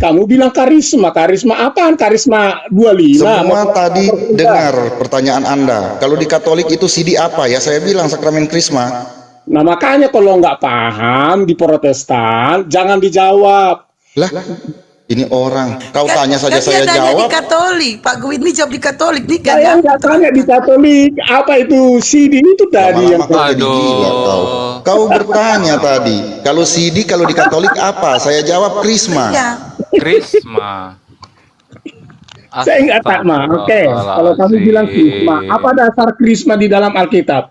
Kamu bilang karisma. Karisma apaan? Karisma 25. Semua tadi dengar pertanyaan Anda. Kalau di Katolik itu CD apa? Ya saya bilang sakramen Krisma. Nah makanya kalau nggak paham di Protestan, jangan dijawab. Lah, ini orang. Kau tanya saja saya jawab. Di Katolik, Pak Gwin ini jawab di Katolik nih kan? Saya nggak tanya di Katolik. Apa itu CD itu tadi yang Lama-lama kau jadi gila kau. Kau bertanya tadi. Kalau CD kalau di Katolik apa? Saya jawab Krisma. Ya. Krisma. Saya nggak tak mah. Oke, kalau kamu bilang krisma, apa dasar krisma di dalam Alkitab?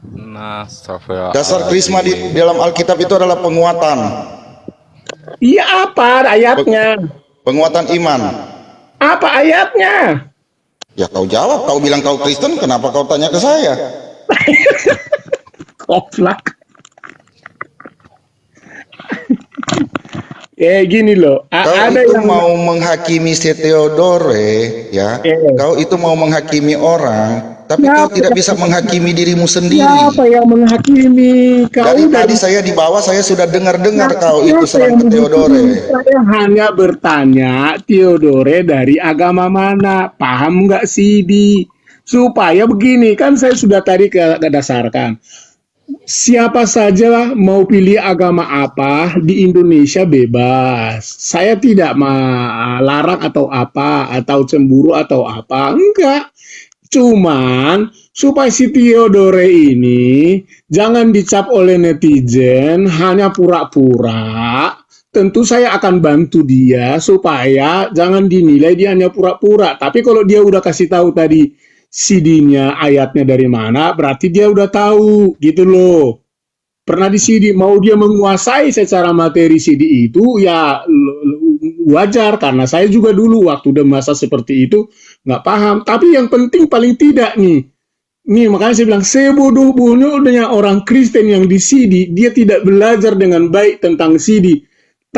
Nah, Dasar Krisma di dalam Alkitab itu adalah penguatan. Iya, apa ayatnya? Penguatan iman. Apa ayatnya? Ya kau jawab. Kau bilang kau Kristen, kenapa kau tanya ke saya? Koplak. Gini loh, Kau ada itu yang mau menghakimi si Theodore, ya. Kau itu mau menghakimi orang, tapi kau tidak bisa menghakimi dirimu sendiri. siapa yang menghakimi? Dari tadi saya di bawah saya sudah dengar kau itu serang ke Theodore. Saya hanya bertanya Theodore dari agama mana, paham nggak Sidi? Supaya begini kan saya sudah tadi kedasarkan. Siapa saja mau pilih agama apa di Indonesia bebas. Saya tidak melarang atau apa, atau cemburu atau apa. Enggak. Cuman supaya si Theodore ini jangan dicap oleh netizen hanya pura-pura. Tentu saya akan bantu dia supaya jangan dinilai dia hanya pura-pura. Tapi kalau dia udah kasih tahu tadi CD-nya, ayatnya dari mana, berarti dia udah tahu, gitu loh. Pernah di CD, mau dia menguasai secara materi CD itu, ya wajar, karena saya juga dulu waktu udah masa seperti itu, nggak paham. Tapi yang penting paling tidak nih, makanya saya bilang, sebodoh-bodohnya orang Kristen yang di CD, dia tidak belajar dengan baik tentang CD.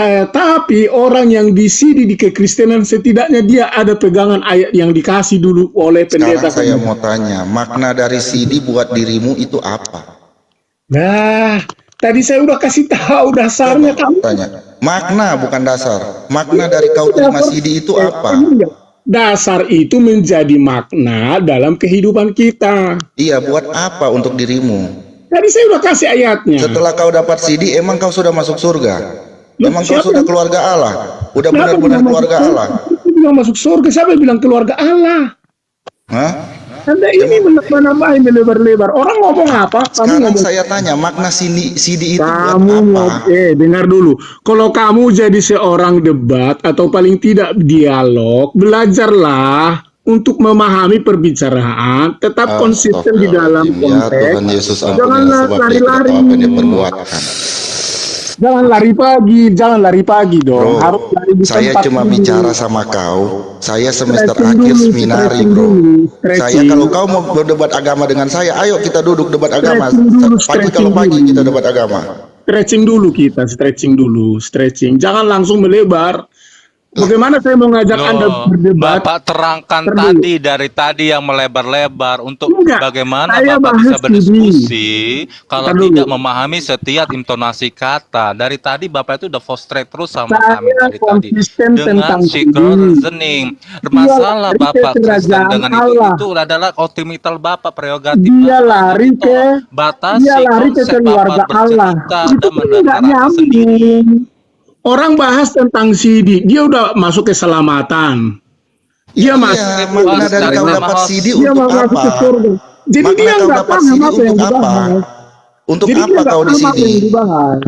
Tapi orang yang disidi di kekristenan setidaknya dia ada pegangan ayat yang dikasih dulu oleh pendeta. Sekarang saya mau tanya, makna dari CD buat dirimu itu apa? Nah, tadi saya udah kasih tahu dasarnya. Kamu tanya, makna bukan dasar. Makna dari kau terima CD itu apa? Dasar itu menjadi makna dalam kehidupan kita. Iya, buat apa untuk dirimu? Tadi saya udah kasih ayatnya. Setelah kau dapat CD, emang kau sudah masuk surga? Emang kau sudah keluarga Allah? Udah benar-benar keluarga Allah? Bilang masuk surga, siapa yang bilang keluarga Allah? Hah? Anda ini menambah lebar-lebar. Orang ngomong apa? Sekarang saya tanya, makna CD itu kamu buat apa? Dengar dulu. Kalau kamu jadi seorang debat atau paling tidak dialog, belajarlah untuk memahami perbicaraan, tetap konsisten di dalam konteks. Ya Tuhan Yesus, jangan lari-lari. Jangan lari pagi dong. Bro, harus lari di saya tempat cuma dulu. bicara sama kau. Saya semester Stretching akhir dulu, seminari, stretching bro. dulu, Saya stretching. kalau kau mau berdebat agama dengan saya, ayo kita duduk debat agama. Pagi kalau pagi kita debat agama. Stretching dulu. Jangan langsung melebar. Bagaimana saya mau ngajak Anda berdebat? Bapak terangkan dari tadi yang melebar-lebar untuk bagaimana saya Bapak bisa bahas berdiskusi kalau tidak memahami setiap intonasi kata. Dari tadi Bapak itu udah frustrate terus sama kami dari tadi dengan psycho reasoning. Masalah Bapak Kristen dengan itu adalah otomital Bapak, prerogatif dia Bapak. lari ke batasi konsep keluarga Bapak Allah. bercerita Itu dan menerangkan sendiri. Orang bahas tentang CD, dia udah masuk keselamatan. Dia masuk makna dari kau dapat CD dia untuk mau masuk apa? ke surga. Jadi Makna dia kau nggak dapat paham CD apa yang untuk apa? dibahas. Untuk Jadi apa kau di paham apa yang sini? dibahas.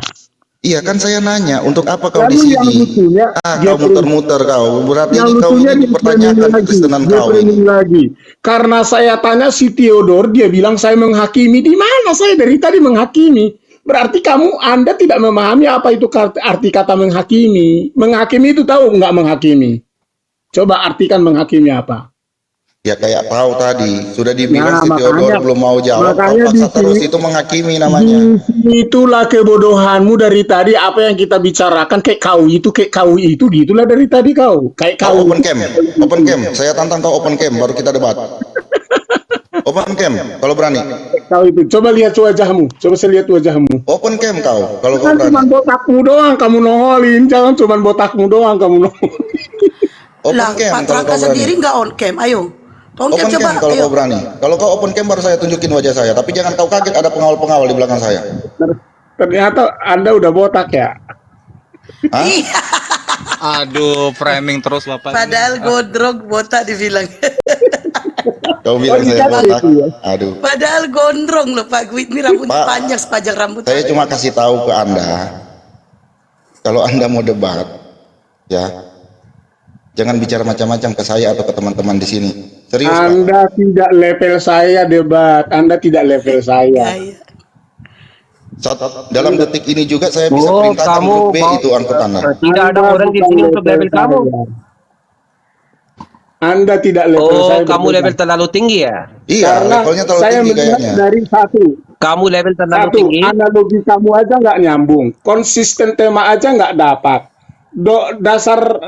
Iya kan saya nanya, untuk apa kau Lalu di yang sini? lucunya, Kau muter-muter kau. Berarti yang ini kau lucunya ini dipertanyakan kekristenan kau ini. lagi. Karena saya tanya si Theodore, dia bilang saya menghakimi. Di mana saya dari tadi menghakimi? Berarti Anda tidak memahami apa itu arti kata menghakimi. Menghakimi itu tahu nggak menghakimi? Coba artikan menghakimi apa? Ya kayak tahu tadi, sudah dibilang si Theodore belum mau jawab. Makanya Paksa terus itu menghakimi namanya. Itulah kebodohanmu dari tadi. Apa yang kita bicarakan kayak kau itu, gitulah dari tadi kau. Kayak Kau open cam. Saya tantang kau open cam, baru kita debat. Open cam kalau berani. Kau itu, coba lihat wajahmu. Coba saya lihat wajahmu. Open cam kau kalau kau Kan berani. cuma botakmu doang kamu nongolin. Jangan cuma botakmu doang kamu nongolin. Open Lah, cam Pak kalau Raka kau berani. sendiri nggak on cam. Ayo. On cam Open coba. cam kalau Ayo. kau berani. Kalau kau open cam baru saya tunjukin wajah saya. Tapi jangan kau kaget ada pengawal-pengawal di belakang saya. Ternyata Anda udah botak ya. Hah? Iya. Aduh, framing terus Bapak. Padahal gondrong botak dibilang. Kau bilang saya dikasih botak. itu ya. Aduh. Padahal gondrong loh Pak Gwit. Ini rambutnya Pak, panjang sepanjang rambut. Saya cuma kasih tahu ke Anda. Kalau Anda mau debat, ya, jangan bicara macam-macam ke saya atau ke teman-teman di sini. Serius, Pak. Anda tidak level saya debat. Anda tidak level Iya, saya. iya. Dalam detik ini juga saya bisa Oh, perintahkan kamu grup B mau- itu angkut Anda. Tidak ada Anda orang di bukan sini untuk level kamu. saya. Anda tidak level Oh, saya. kamu berdebat. level terlalu tinggi ya? Iya, Karena levelnya terlalu saya tinggi melihat kayaknya. dari satu, Kamu level terlalu Satu, tinggi. analogi kamu aja nggak nyambung, konsisten tema aja nggak dapat.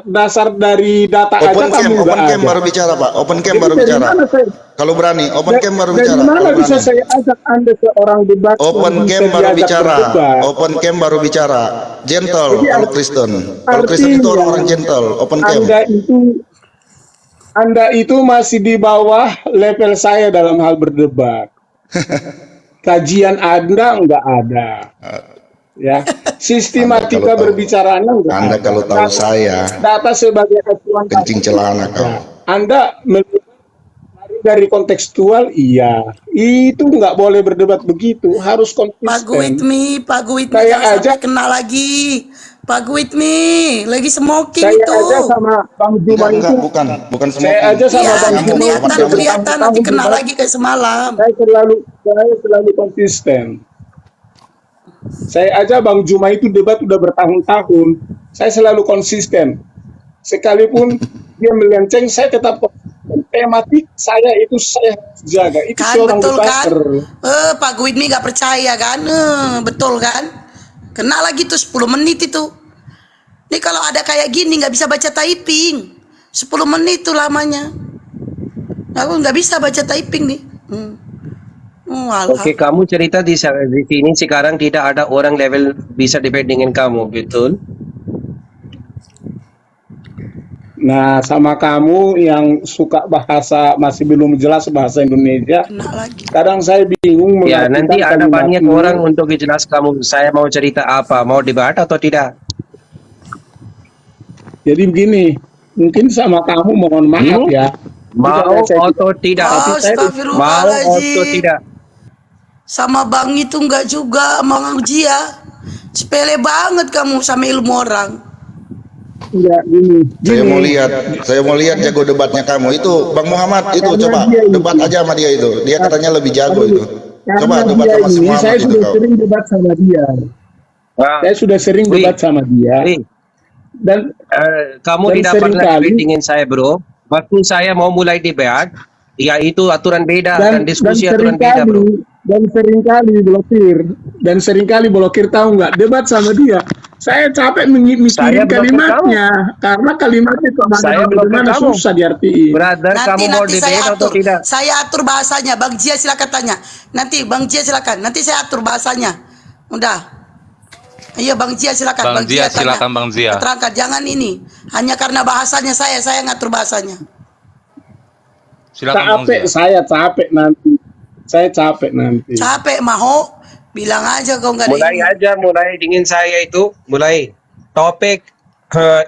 Dasar dari data aja Open cam, kamu nggak open cam ada. baru bicara, Pak. Open cam Jadi baru dari bicara. mana saya- Kalau berani, open cam baru dari bicara. mana Kalau bisa berani. saya ajak Anda seorang debat Open yang cam bisa baru diajak bicara. berdebat? Open cam baru bicara. Gentle Jadi kalau Kristen. Kalau Kristen itu artinya orang-orang gentle. Open cam. Anda itu masih di bawah level saya dalam hal berdebat. Kajian Anda nggak ada. Ya, sistematika Anda kalau tahu- berbicaranya nggak Anda ada. kalau tahu saya Data sebagai acuan kencing celana kau. Anda melihat dari kontekstual, iya. Itu nggak boleh berdebat begitu, harus Pak konsisten. Pak Gwitmi Saya jangan aja- sampai kena lagi. Pak Gwitmi lagi smoking Saya itu. aja sama Bang Juma Enggak, itu, bukan semua. saya aja sama Iya, Bang Juma kelihatan itu kelihatan nanti bertahun-tahun kena debat. lagi kayak semalam. Saya selalu konsisten. Saya aja Bang Juma itu debat udah bertahun-tahun. Saya selalu konsisten. Sekalipun dia melenceng, saya tetap konsisten. Tematik saya itu saya jaga. Itu Kan seorang betul kan? debater. Pak Gwitmi gak percaya kan? Betul kan? Kena lagi tuh 10 menit itu. Nih kalau ada kayak gini nggak bisa baca typing. 10 menit tuh lamanya. Aku nggak bisa baca typing nih. Walah. Oke, kamu cerita di sini sekarang tidak ada orang level bisa debate dengan kamu, betul? Nah, sama kamu yang suka bahasa masih belum jelas bahasa Indonesia, Kena lagi. kadang saya bingung Ya, mengartikan nanti ada kalimat banyak ini. orang untuk jelas kamu. Saya mau cerita apa? Mau debat atau tidak? Jadi begini, mungkin sama kamu mohon maaf ya. Mau Tidak, saya atau tidak? Oh, Mau atau astagfirullahaladzim. tidak? Sama Bang itu enggak juga, Bang Jia. Sepele banget kamu sama ilmu orang. Enggak, gini. Saya mau lihat jago debatnya kamu. Itu Bang Muhammad itu Karena coba dia ini- debat aja sama dia itu. Dia katanya lebih jago itu. Coba Karena debat dia sama si ini, Muhammad saya itu sudah kau. sering debat sama dia. Ah, Saya sudah sering Wih. debat sama dia. Wih, Dan kamu Dan tidak pernah seringkali- debate dengan saya, bro. Waktu saya mau mulai debat, ya itu aturan beda dan diskusi aturan beda, bro. seringkali blokir tahu nggak debat sama dia. Saya capek mikirin Saya blokir kalimatnya karena kalimatnya Saya blokir bagaimana kamu. susah diartiin. Brother, kamu mau Nanti saya debate atau atur. tidak? Saya atur bahasanya. Bang Jia silakan tanya. Nanti Bang Jia silakan. Nanti saya atur bahasanya. Udah. Iya Bang Jia silakan. Bang Jia, tanya. silakan, Bang Jia. Terangkan, jangan ini. Hanya karena bahasanya saya ngatur bahasanya. Silakan Bang Capek, Zia. saya capek nanti. Saya capek nanti. Capek maho. Bilang aja kau nggak ada Mulai ini. aja, mulai dengan saya itu, mulai. Topik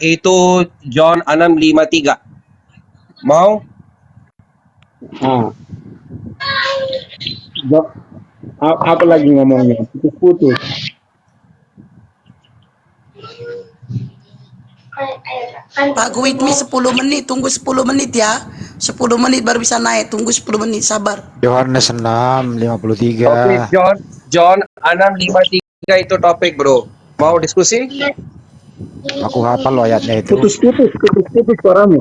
itu John 6:53. Mau? Ah. Apa lagi ngomongnya? Putus-putus. Pak Gwitmi 10 menit. Tunggu 10 menit ya. 10 menit baru bisa naik. Tunggu 10 menit. Sabar. Yohanes 6:53. Oke, John 6:53 itu topik, bro. Mau diskusi? Aku hafal loh ayatnya itu. Putus-putus suaramu.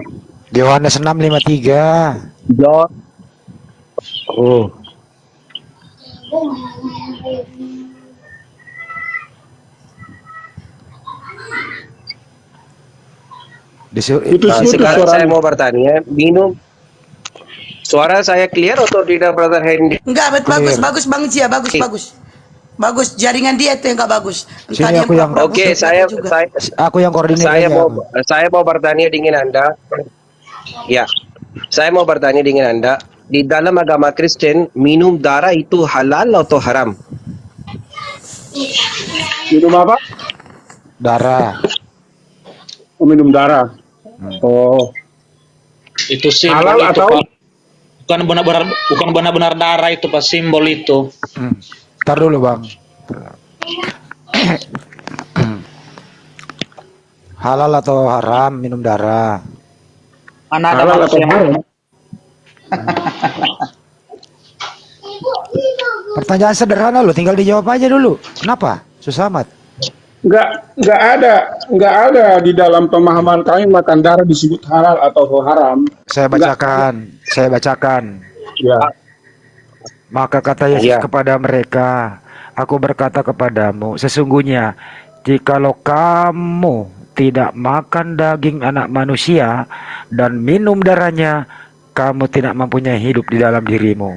Yohanes 6:53. John. Oh, Putus-putus Sekarang saya suaramu. mau bertanya, minum Suara saya clear atau tidak, Brother Hendy? Enggak, bagus Bang Cia, bagus. Bagus, jaringan dia itu yang enggak bagus. Entah Sini dia aku yang- pura-pura Oke, bagus, saya, juga. Aku yang koordinir saya aja. mau bertanya dengan Anda. Ya, saya mau bertanya dengan Anda. Di dalam agama Kristen, minum darah itu halal atau haram? Minum apa? Darah. Oh, minum darah. Oh, Itu simbol halal itu, atau? Pak. Bukan benar-benar darah itu, Pak, simbol itu. Ntar dulu bang. Halal atau haram minum darah? Mana ada Halal atau manusia haram? Pertanyaan sederhana loh, tinggal dijawab aja dulu. Kenapa? Susah amat. Nggak ada di dalam pemahaman kami makan darah disebut halal atau haram. Saya bacakan. Ya. Maka kata Yesus Ya. kepada mereka, aku berkata kepadamu, sesungguhnya jikalau kamu tidak makan daging anak manusia dan minum darahnya, kamu tidak mempunyai hidup di dalam dirimu.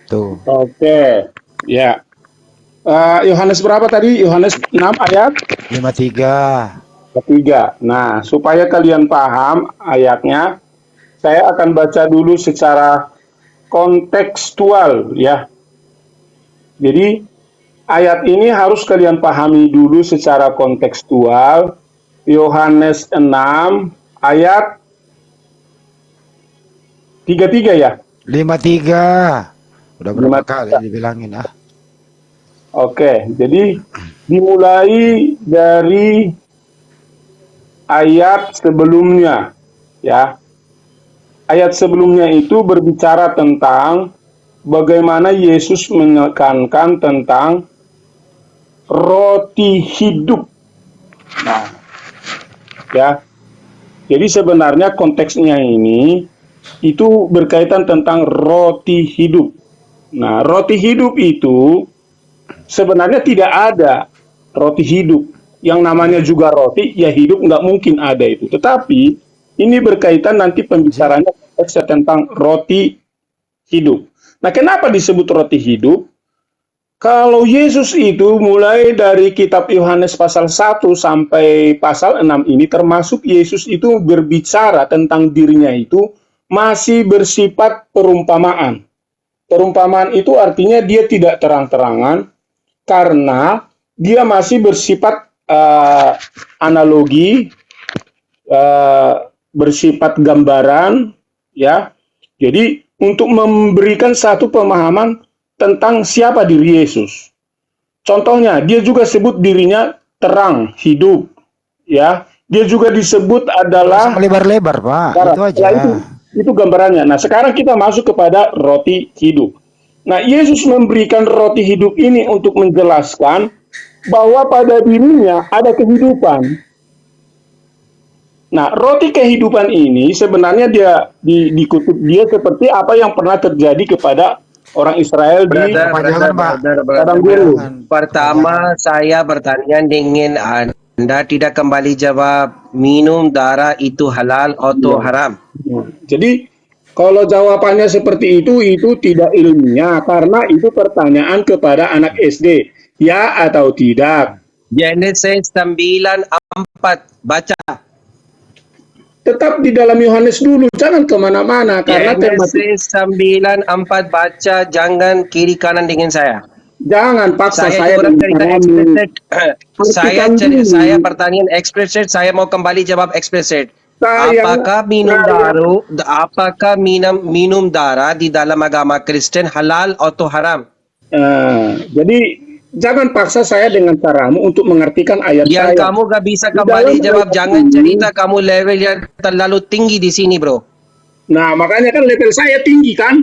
Tuh. Oke. Ya. Yohanes berapa tadi? Yohanes 6 ayat 53. 3. Nah, supaya kalian paham ayatnya, saya akan baca dulu secara kontekstual ya. Jadi ayat ini harus kalian pahami dulu secara kontekstual. Yohanes 6 ayat 33 ya. 53. Udah berapa 53. kali dibilangin ah. Oke, jadi dimulai dari ayat sebelumnya ya. Ayat sebelumnya itu berbicara tentang bagaimana Yesus menekankan tentang roti hidup. Nah, ya. Jadi sebenarnya konteksnya ini itu berkaitan tentang roti hidup. Nah, roti hidup itu sebenarnya tidak ada roti hidup. Yang namanya juga roti, ya hidup nggak mungkin ada itu. Tetapi ini berkaitan nanti pembicaranya konteksnya tentang roti hidup. Nah, kenapa disebut roti hidup? Kalau Yesus itu mulai dari kitab Yohanes pasal 1 sampai pasal 6 ini, termasuk Yesus itu berbicara tentang dirinya itu masih bersifat perumpamaan. Perumpamaan itu artinya dia tidak terang-terangan, karena dia masih bersifat analogi, bersifat gambaran, ya. Jadi untuk memberikan satu pemahaman tentang siapa diri Yesus. Contohnya, dia juga sebut dirinya terang hidup, ya. Dia juga disebut adalah Lebar-lebar pak, itu aja. Ya, itu gambarannya. Nah, sekarang kita masuk kepada roti hidup. Nah, Yesus memberikan roti hidup ini untuk menjelaskan bahwa pada dirinya ada kehidupan. Nah, roti kehidupan ini sebenarnya dikutip dia seperti apa yang pernah terjadi kepada orang Israel di padang gurun. Pertama, saya bertanya dengan Anda, tidak kembali jawab minum darah itu halal atau haram. Jadi kalau jawabannya seperti itu tidak ilmiah, karena itu pertanyaan kepada anak SD, ya atau tidak. Genesis 9:4 baca. Tetap di dalam Yohanes dulu, jangan kemana-mana, karena Genesis 9:4 baca, jangan kiri kanan dengan saya. jangan paksa saya orang cerita explicit. Artikan Saya pertanyaan explicit, saya mau kembali jawab explicit. Apakah minum darah di dalam agama Kristen halal atau haram? Jadi jangan paksa saya dengan caramu untuk mengartikan ayat Yang saya. kamu gak bisa Di kembali dalam jawab, ayat jangan ini- cerita kamu levelnya terlalu tinggi di sini, bro. Nah, makanya kan level saya tinggi kan?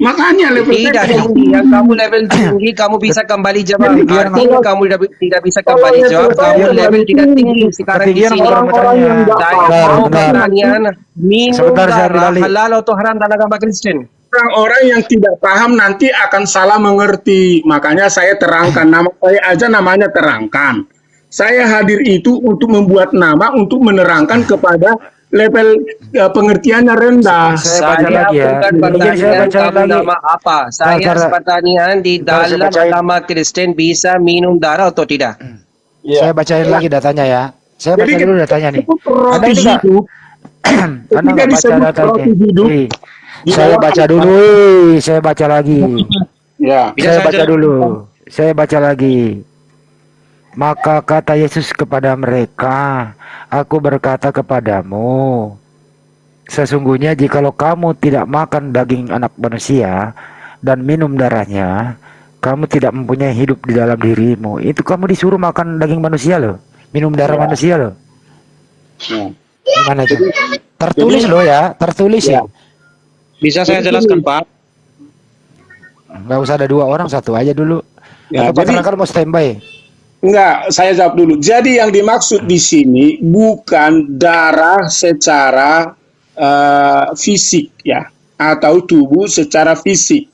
Makanya level Tidak saya tinggi, yang kamu level tinggi, kamu bisa kembali jawab. Artinya kamu tidak bisa kembali jawab, kamu level tidak tinggi sekarang di sini. orang-orang yang nggak Saya paham, mau pertanyaan, minum Sebentar, saya darah ambil alih. halal atau haram dalam agama Kristen? orang-orang yang tidak paham nanti akan salah mengerti. Makanya saya terangkan, nama saya aja namanya terangkan. Saya hadir itu untuk membuat nama, untuk menerangkan kepada level pengertiannya rendah. Saya baca Saya lagi ya. bukan Mungkin saya pertanian bacain kamu lagi. nama apa. Saya Ntar, pertanian di ntar saya dalam bacain. agama Kristen bisa minum darah atau tidak? Saya bacain lagi datanya ya. Saya baca Jadi dulu datanya nih. disebut Anda roti ini nggak hidup. Anda Ketika nggak baca disebut datanya. roti hidup, di Saya dalam baca dulu. Saya baca lagi. Ya. Bisa Saya saya baca jelaskan? dulu. Saya baca lagi. Maka kata Yesus kepada mereka, Aku berkata kepadamu, sesungguhnya jikalau kamu tidak makan daging anak manusia dan minum darahnya, kamu tidak mempunyai hidup di dalam dirimu. Itu kamu disuruh makan daging manusia loh, minum darah manusia loh. Ya. Gimana itu? Tertulis loh ya, tertulis ya. Bisa saya jelaskan, Pak? Nggak usah ada dua orang, satu aja dulu. Ya, Atau Pak jadi- Terangkan mau standby? Enggak, saya jawab dulu. Jadi yang dimaksud di sini bukan darah secara fisik ya, atau tubuh secara fisik.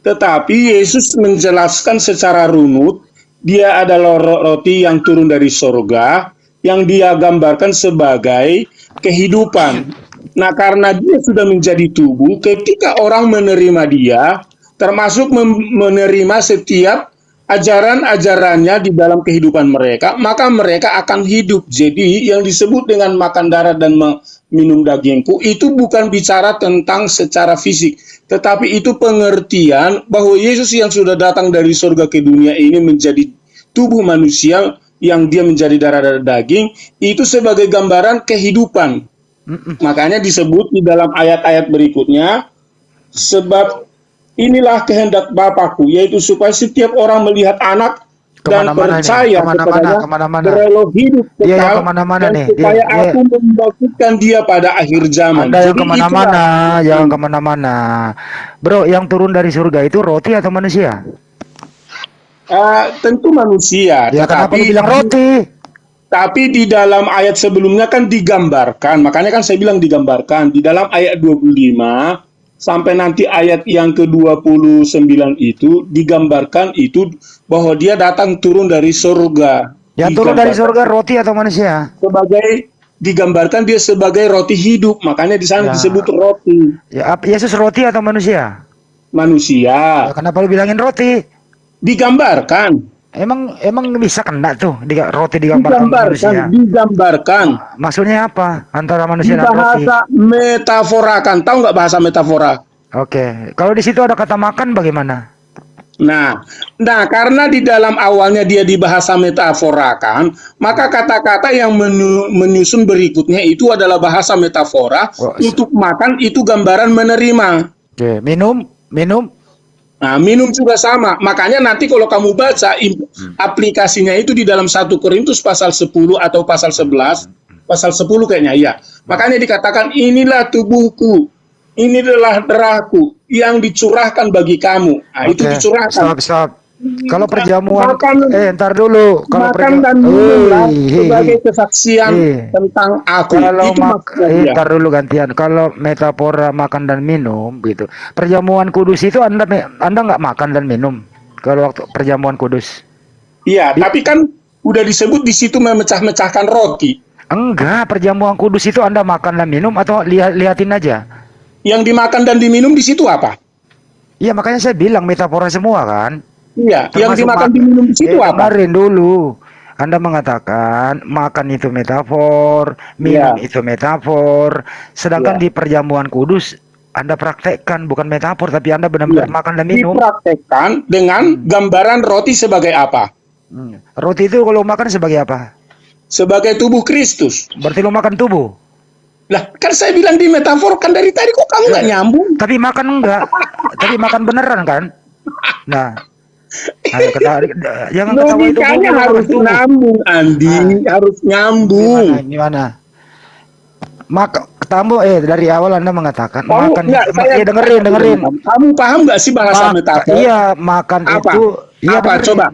Tetapi Yesus menjelaskan secara runut, dia adalah roti yang turun dari sorga, yang dia gambarkan sebagai kehidupan. Nah, karena dia sudah menjadi tubuh, ketika orang menerima dia, termasuk menerima setiap ajaran-ajarannya di dalam kehidupan mereka, maka mereka akan hidup. Jadi yang disebut dengan makan darah dan minum dagingku itu bukan bicara tentang secara fisik, tetapi itu pengertian bahwa Yesus yang sudah datang dari surga ke dunia ini menjadi tubuh manusia yang dia menjadi darah dan daging, itu sebagai gambaran kehidupan. Makanya disebut di dalam ayat-ayat berikutnya, sebab inilah kehendak Bapakku, yaitu supaya setiap orang melihat anak dan Kemana-mana nih, percaya kemana-mana, kepadanya kemana-mana. beroleh hidup Dia yang kekal, kemana-mana dan nih, supaya dia- aku membangkitkan dia pada akhir zaman. Anda yang Jadi kemana-mana, itulah- jangan kemana-mana. Bro, yang turun dari surga itu roti atau manusia? Tentu manusia, Ya kenapa lu tetapi bilang roti? Tapi di dalam ayat sebelumnya kan digambarkan, makanya kan saya bilang digambarkan. Di dalam ayat 25 sampai nanti ayat yang ke-29 itu digambarkan itu bahwa dia datang turun dari surga. Yang turun dari Digambarkan surga roti atau manusia? digambarkan dia sebagai roti hidup, makanya di sana Ya. disebut roti Ya, Yesus roti atau manusia? manusia. Ya, kenapa lu bilangin roti? Digambarkan, Emang bisa kena tuh roti digambarkan manusia? digambarkan. Maksudnya apa antara Di manusia dan roti? bahasa metaforakan, tahu nggak bahasa metafora? Oke, kalau di situ ada kata makan bagaimana? Nah, karena di dalam awalnya dia dibahasa metaforakan, maka kata-kata yang menyusun berikutnya itu adalah bahasa metafora. Oh, Untuk makan itu gambaran menerima. Oke, minum. Nah, minum juga sama. Makanya nanti kalau kamu baca aplikasinya itu di dalam 1 Korintus pasal 10 atau pasal 11, pasal 10 kayaknya ya. Makanya dikatakan inilah tubuhku, ini adalah darahku yang dicurahkan bagi kamu. Nah, itu Oke, dicurahkan. stop. Kalau perjamuan, Makan- ntar dulu. Kalau Makan dan minumlah sebagai Hei. kesaksian tentang aku. Kalau Itu maksudnya dia. ntar dulu gantian. Kalau metafora makan dan minum gitu. Perjamuan kudus itu Anda nggak makan dan minum kalau waktu perjamuan kudus. Iya, tapi kan udah disebut di situ memecah-mecahkan roti. Enggak, perjamuan kudus itu Anda makan dan minum atau lihatin aja. Yang dimakan dan diminum di situ apa? Iya, makanya saya bilang metafora semua kan. Iya, yang Termasuk dimakan diminum di situ apa? Dengerin dulu. Anda mengatakan makan itu metafor, minum Ya. itu metafor. Sedangkan Ya. di perjamuan kudus Anda praktekkan bukan metafor, tapi Anda benar-benar Ya. makan dan minum. Dipraktekkan dengan gambaran roti sebagai apa? Roti itu kalau makan sebagai apa? Sebagai tubuh Kristus. Berarti lo makan tubuh. Lah, kan saya bilang dimetaforkan dari tadi, kok kamu nggak nyambung? Tapi makan enggak. Tapi makan beneran kan? Nah. Ayo jangan ketawa itu. Logikanya harus nyambung, Andi. Harus nyambung. Gimana? Kamu dari awal Anda mengatakan Kamu, makan. enggak, saya- dengerin. Kamu paham nggak sih bahasa metafor? Iya, makan Apa? itu. Iya, Apa? dengerin. Coba.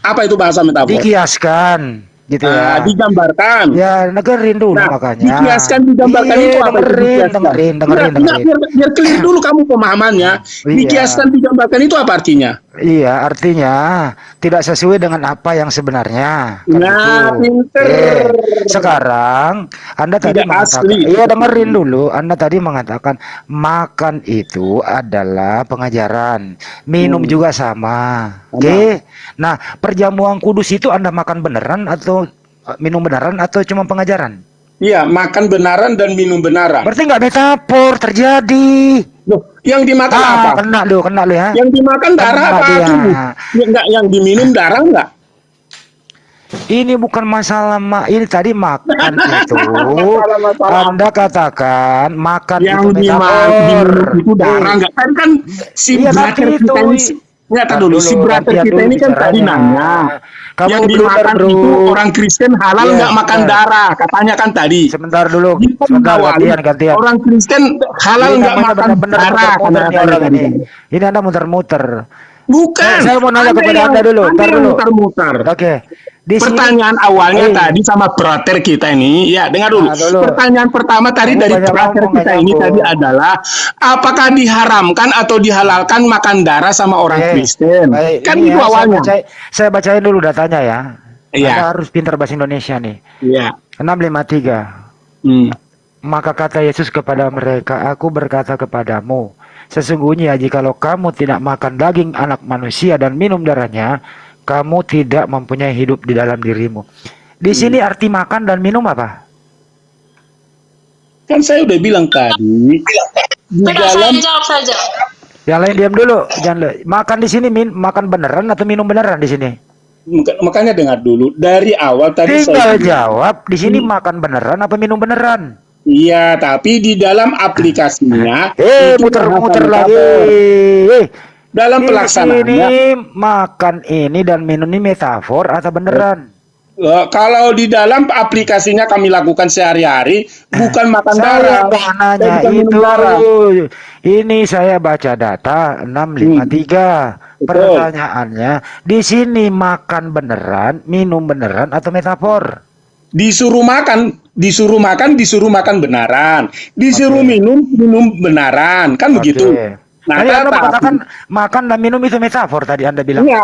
Apa itu bahasa metafor? Dikiaskan. gitu ya. Digambarkan. Ya, dengerin dulu Nah, makanya. dikiaskan digambarkan Iya, itu apa itu dengerin, dikiaskan? dengerin, dengerin, Enggak, dengerin. biar clear dulu kamu pemahamannya. Iya. Dikiaskan digambarkan itu apa artinya? Iya, artinya tidak sesuai dengan apa yang sebenarnya. Kan Nah, gitu. pinter. Sekarang Anda tadi Tidak mengatakan, asli. iya dengerin dulu. Anda tadi mengatakan makan itu adalah pengajaran, minum juga sama. Oke. Nah, perjamuan kudus itu Anda makan beneran atau minum beneran atau cuma pengajaran? Iya, makan benaran dan minum benaran. Berarti nggak metafor terjadi. Loh, yang dimakan apa? Kena lu ya. Yang dimakan darah Kena apa dia. tubuh? Enggak, yang diminum darah enggak? Ini bukan masalah ini tadi makan itu. Masalah. Anda katakan makan Yang itu metafor. diminum itu darah enggak? Kan si Iya, brother tapi kita ini itu- enggak tahu Tar dulu, dulu, si brother gantian kita dulu ini kan tadi bicaranya. nanya. Kamu Yang blunder, dimakan bro. itu orang Kristen halal Iya, enggak makan sebentar. darah? Katanya kan tadi. Sebentar dulu, Kita sebentar mengawali gantian. orang Kristen halal Ini enggak namanya makan benar-benar darah? muter-muter nih Katanya orang tadi. ini. Ini Anda muter-muter. Bukan. Saya mau nanya kepada Anda dulu, Anda tar yang dulu. muter-muter. Oke. Di sini Pertanyaan awalnya Eh. tadi sama brother kita ini, ya dengar dulu. Nah, dulu. Pertanyaan pertama tadi Kamu dari banyak brother ngomong, kita nggak ini nyambung. tadi adalah apakah diharamkan atau dihalalkan makan darah sama orang Oke. Kristen? Baik, Kan ini itu ya, awalnya. saya bacain dulu datanya ya. Iya. Anda harus pintar bahasa Indonesia nih. Iya. 653. Hmm. Maka kata Yesus kepada mereka, aku berkata kepadamu, sesungguhnya jikalau kamu tidak makan daging anak manusia dan minum darahnya, kamu tidak mempunyai hidup di dalam dirimu. Di sini arti makan dan minum apa? Kan saya udah bilang tadi di dalam jawab saja. Yang lain diam dulu, makan di sini makan beneran atau minum beneran di sini? makanya dengar dulu dari awal tadi Tinggal saya bilang, jawab, di sini makan beneran apa minum beneran? iya, tapi di dalam aplikasinya itu Muter-muter bahasa lagi. metafor. Dalam Di pelaksanaannya sini makan ini dan minum ini metafor atau beneran? kalau di dalam aplikasinya kami lakukan sehari-hari bukan makan darah. Saya nggak nanya Saya bukan minum itu. darah. Ini saya baca data 653. Betul. Pertanyaannya, di sini makan beneran, minum beneran atau metafor? Disuruh makan benaran. Disuruh Oke. minum benaran. Kan begitu. Oke. Nah, Tadi Anda tetapi- mengatakan makan dan minum itu metafor tadi Anda bilang. Iya,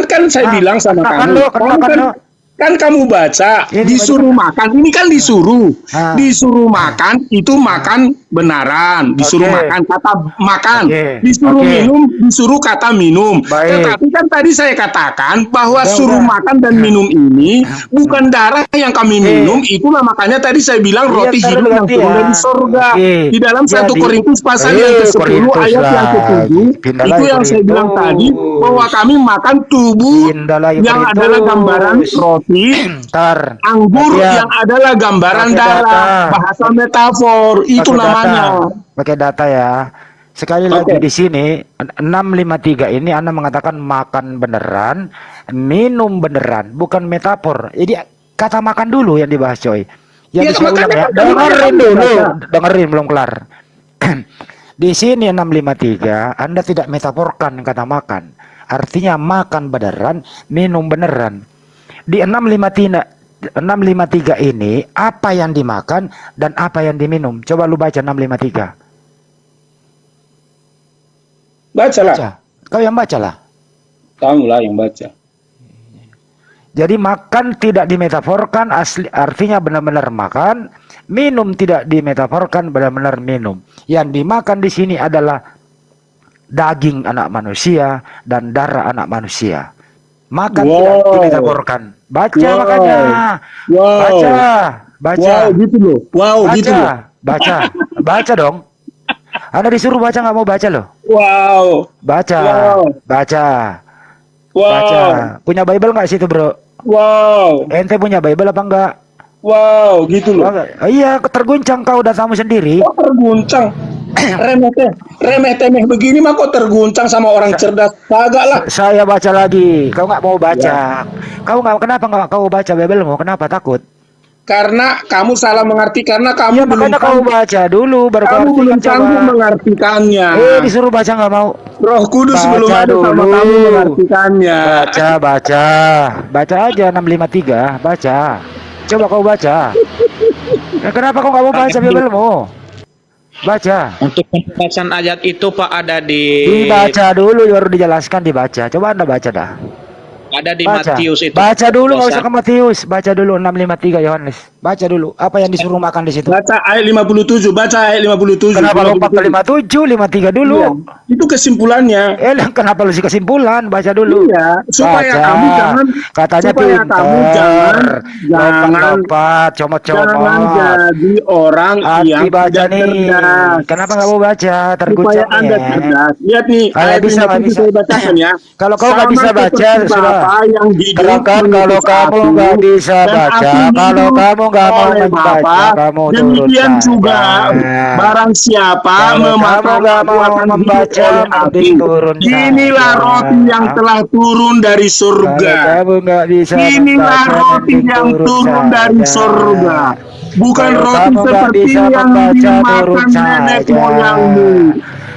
kan saya bilang sama Kan kamu. lo, kan lo. Kan kamu baca Ini disuruh makan. Ini kan disuruh. Ah. Disuruh makan itu makan benaran. Disuruh Oke. makan kata makan. Oke. Disuruh Oke. minum disuruh kata minum. Baik. Tetapi kan tadi saya katakan bahwa Udah, suruh udah. makan dan minum ini bukan darah yang kami minum. Itulah makanya tadi saya bilang Iya, roti ntar hidup dulu yang ganti turun ya. dari surga. Oke. Di dalam 1 Jadi- Korintus pasal yang ke-10 Korintus ayat yang lagi. ke-7 Pindah itu lagi yang saya bilang tadi Korintus. bahwa kami makan tubuh Pindah lagi yang Korintus. adalah gambaran roti, Ntar. anggur Gantian. yang adalah gambaran Pakai darah, data. bahasa metafor, itu Pakai namanya. data. Pakai data ya. Sekali Oke. lagi di sini 653 ini Anda mengatakan makan beneran, minum beneran, bukan metafor. Jadi kata makan dulu yang dibahas coy. Iya, Yang saya ulang makanya ya. kata Dengerin makan dulu, baca. dengerin belum kelar. Di sini 653 Anda tidak metaforkan kata makan. Artinya makan beneran, minum beneran. Di 653 ini apa yang dimakan dan apa yang diminum? Coba lu baca 653. Bacalah, Baca. Kau yang baca lah. kamu lah yang baca. Jadi makan tidak dimetaforkan asli artinya benar-benar makan, minum tidak dimetaforkan benar-benar minum. Yang dimakan di sini adalah daging anak manusia dan darah anak manusia. Makan tidak Wow. dimetaforkan. Baca Wow. makanya. Wow. Baca. Wow, gitu loh. Wow, Baca. gitu loh. Baca. Baca dong. Anda disuruh baca nggak mau baca loh. Wow. Baca. Wow. Baca. Wow. Baca. Punya Bible nggak situ bro? Wow. Ente punya Bible apa enggak? Wow, gitu loh. Oh, iya, terguncang kau datamu sendiri. Kok terguncang? remeh temeh begini mah kok terguncang sama orang cerdas? Kagak lah. Saya baca lagi. Kau nggak mau baca. Kau nggak kenapa nggak kau baca Biblemu? Kenapa takut? Karena kamu salah mengerti, karena Ya kamu belum makanya kau baca dulu baru kau kamu belum artikan sanggup coba. mengartikannya. Disuruh baca nggak mau. Roh Kudus belum Baca ada sama dulu. kamu mengartikannya. Baca aja 653, baca. Coba kau baca. Kenapa kau nggak mau baca Bibelmu? Baca. Untuk penjelasan ayat itu Pak Dibaca dulu baru dijelaskan dibaca. Coba Anda baca dah. ada di Baca. Matius itu. Baca dulu nggak usah Penjelasan. ke Matius. Baca dulu 653 Yohanes. Baca dulu apa yang disuruh makan di situ. Baca ayat 57, baca ayat 57. Kenapa lompat ke 57, 53 dulu? Iya, itu kesimpulannya. Kenapa lu sih kesimpulan? Baca dulu. Iya, supaya Baca. kamu jangan Katanya supaya kamu pinter. jangan Lompat-lompat, jangan comot-comot. jadi orang yang Hati baca tidak nih. cerdas. Kenapa nggak mau baca? Supaya Terguncang Anda nih. cerdas. Lihat nih, Nggak ayat bisa, nggak 57 bisa. saya bacakan ya. Kalau kau nggak Sama bisa baca, seperti sudah. Bapa yang hidup Terangkan kalau mengutus kamu aku, nggak bisa dan baca. aku Kalau hidup kamu nggak mau oleh membaca, Bapa, kamu turun demikian saja. juga barang siapa Kalau kamu memakan nggak aku mau akan hidup membaca, oleh mending aku. turun Inilah saja. roti yang telah turun dari Kalau surga. kamu nggak bisa Inilah membaca, roti mending yang turun dari saja. surga. Bukan Kalau roti kamu nggak seperti bisa yang membaca, turun dimakan nenek saja. moyangmu.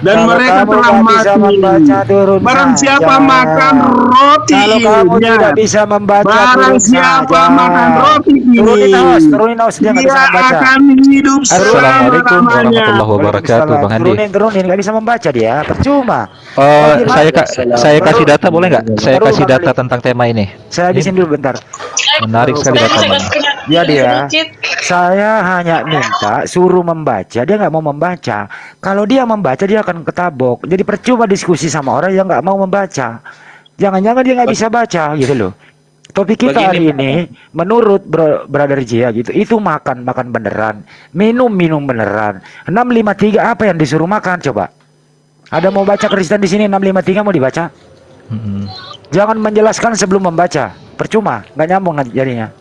Dan Kalau mereka kamu telah nggak bisa mati. membaca, turun Barang siapa saja. makan roti Kalau kamu ini, tidak bisa membaca, barang turun siapa saja. makan roti ini, Turunin host, dia nggak bisa dia membaca. akan hidup Assalamualaikum selama-lamanya. warahmatullahi wabarakatuh, Bang Andi. Turunin, nggak bisa membaca dia, percuma. Saya kasih data boleh nggak? Saya Baru kasih Bang data Ali. tentang tema ini. Saya habisin dulu bentar. Menarik sekali datanya. Jadi ya, saya hanya minta suruh membaca, dia nggak mau membaca. Kalau dia membaca dia akan ketabok. Jadi percuma diskusi sama orang yang nggak mau membaca. Jangan-jangan dia nggak bisa baca gitu loh. Topik kita hari ini, menurut Brother Jia gitu, itu makan beneran, minum beneran. 653 apa yang disuruh makan coba? Ada mau baca Kristen di sini 653 mau dibaca? Jangan menjelaskan sebelum membaca, percuma, nggak nyambung jadinya.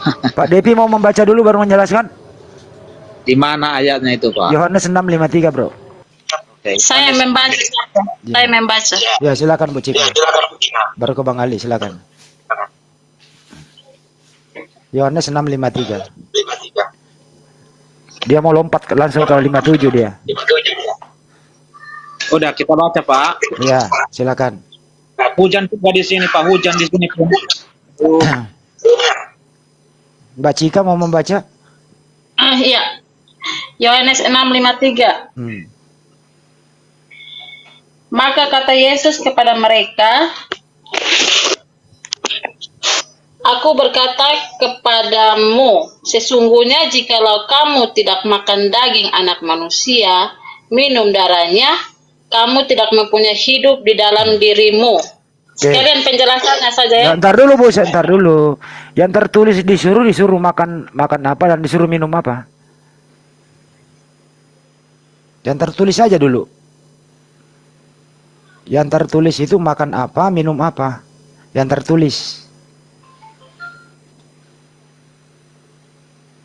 Pak Depi mau membaca dulu baru menjelaskan. Di mana ayatnya itu Pak? Yohanes 6:53 bro. Saya membaca. Saya membaca. Ya silakan Bu Cika. Baru ke Bang Ali silakan. Yohanes 6:53. Dia mau lompat langsung ke 57 dia. Udah kita baca Pak. Ya silakan. Hujan juga di sini Pak, hujan di sini Pak. Mbak Cika mau membaca? Iya. Yohanes 6:53. Maka kata Yesus kepada mereka, Aku berkata kepadamu, sesungguhnya jikalau kamu tidak makan daging anak manusia, minum darahnya, kamu tidak mempunyai hidup di dalam dirimu. Sekalian penjelasannya saja ya. Ntar dulu Bu, ntar dulu. Yang tertulis disuruh makan apa dan disuruh minum apa? Yang tertulis aja dulu. Yang tertulis itu makan apa, minum apa? Yang tertulis.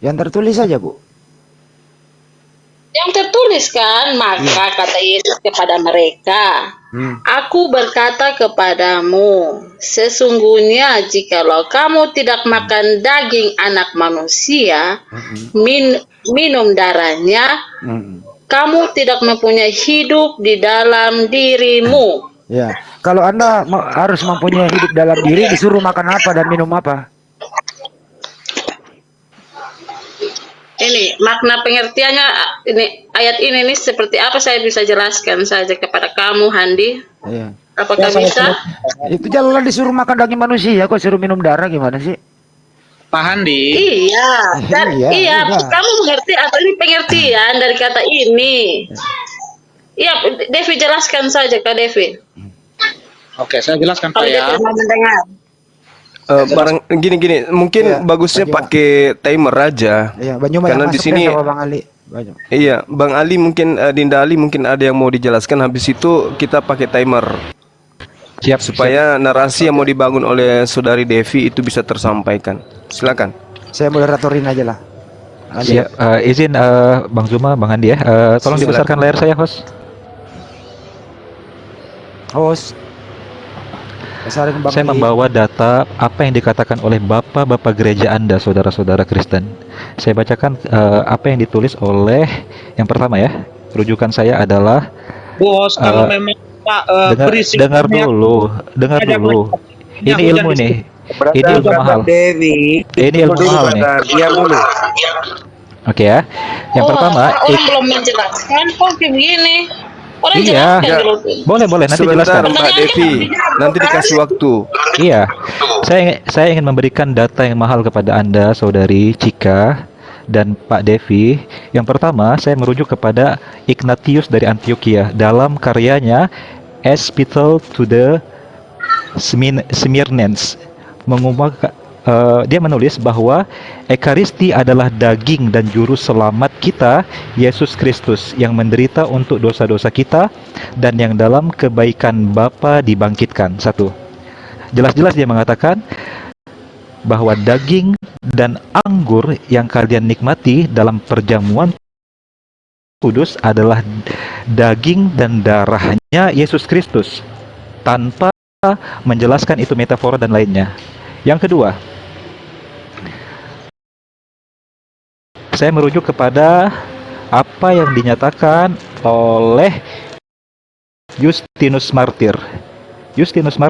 Yang tertulis saja Bu. Yang tertulis kan, maka kata Yesus kepada mereka, Aku berkata kepadamu, sesungguhnya jikalau kamu tidak makan daging anak manusia, minum darahnya, kamu tidak mempunyai hidup di dalam dirimu. Ya, kalau Anda harus mempunyai hidup dalam diri, disuruh makan apa dan minum apa? Ini makna pengertiannya, ini ayat ini nih seperti apa saya bisa jelaskan saja kepada kamu, Handi? Iya. Apakah bisa? Itu jalan disuruh makan daging manusia, kok suruh minum darah gimana sih? Pak Handi. Iya, dan Iya. kamu mengerti atau ini pengertian dari kata ini? Iya, Devi jelaskan saja Kak Devi. Oke, saya jelaskan Pak Kalau dia ya. tidak mau mendengar. Barang gini mungkin bagusnya pakai timer aja. Iya, Banyuma Karena yang di masuk sini sama Bang Ali. Banyak. iya, Bang Ali mungkin Dinda Ali mungkin ada yang mau dijelaskan, habis itu kita pakai timer. Siap, supaya narasi yang mau dibangun oleh Saudari Devi itu bisa tersampaikan. Silakan. Saya moderatorin aja lah. Siap. Izin Bang Zuma, Bang Andi ya. Tolong dibesarkan layar saya, host. Host. Saling Saya bangli. membawa data apa yang dikatakan oleh bapak-bapak gereja Anda, saudara-saudara Kristen. Saya bacakan apa yang ditulis oleh yang pertama ya. Rujukan saya adalah Bos, kalau eh, memang Pak dengar berisik dengar banyak, dulu, dengar ada dulu. banyak Ini hujan ilmu di nih. sini. Ini Brother, ilmu brother mahal. Devi, Ini tunggu ilmu dulu mahal nih. brother, diam dulu. Oke ya. Yang Oh, pertama, orang belum menjelaskan kok kayak begini. Orang iya. jelaskan Enggak, dulu. Boleh nanti sebentar jelaskan. Mbak Pertanyaannya Devi, dijawab, nanti kan? dikasih waktu. Iya. Saya ingin memberikan data yang mahal kepada Anda, Saudari Cika dan Pak Devi. Yang pertama, saya merujuk kepada Ignatius dari Antioquia dalam karyanya Epistle to the Smyrnans. Dia menulis bahwa Ekaristi adalah daging dan juru selamat kita, Yesus Kristus, yang menderita untuk dosa-dosa kita dan yang dalam kebaikan Bapa dibangkitkan. Satu. Jelas-jelas dia mengatakan bahwa daging dan anggur yang kalian nikmati dalam perjamuan kudus adalah daging dan darahnya Yesus Kristus, tanpa menjelaskan itu metafora dan lainnya. Yang kedua, saya merujuk kepada apa yang dinyatakan oleh Justinus Martir. Justinus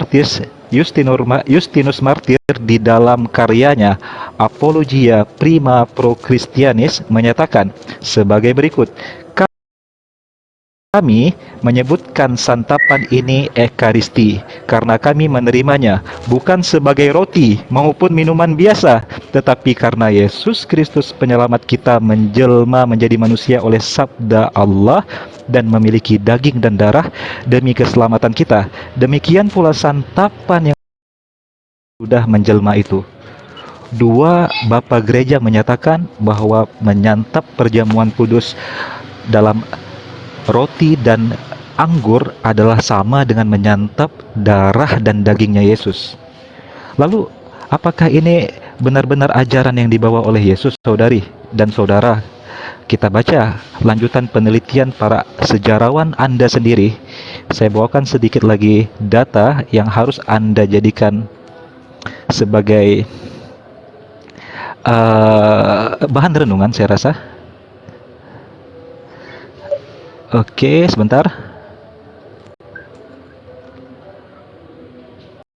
Martir di dalam karyanya Apologia Prima Pro Christianis menyatakan sebagai berikut. Kami menyebutkan santapan ini Ekaristi karena kami menerimanya bukan sebagai roti maupun minuman biasa, tetapi karena Yesus Kristus penyelamat kita menjelma menjadi manusia oleh sabda Allah dan memiliki daging dan darah demi keselamatan kita. Demikian pula santapan yang sudah menjelma itu. Dua bapak gereja menyatakan bahwa menyantap perjamuan kudus dalam roti dan anggur adalah sama dengan menyantap darah dan dagingnya Yesus. Lalu, apakah ini benar-benar ajaran yang dibawa oleh Yesus, saudari dan saudara? Kita baca lanjutan penelitian para sejarawan Anda sendiri. Saya bawakan sedikit lagi data yang harus Anda jadikan sebagai bahan renungan, saya rasa. Oke, sebentar.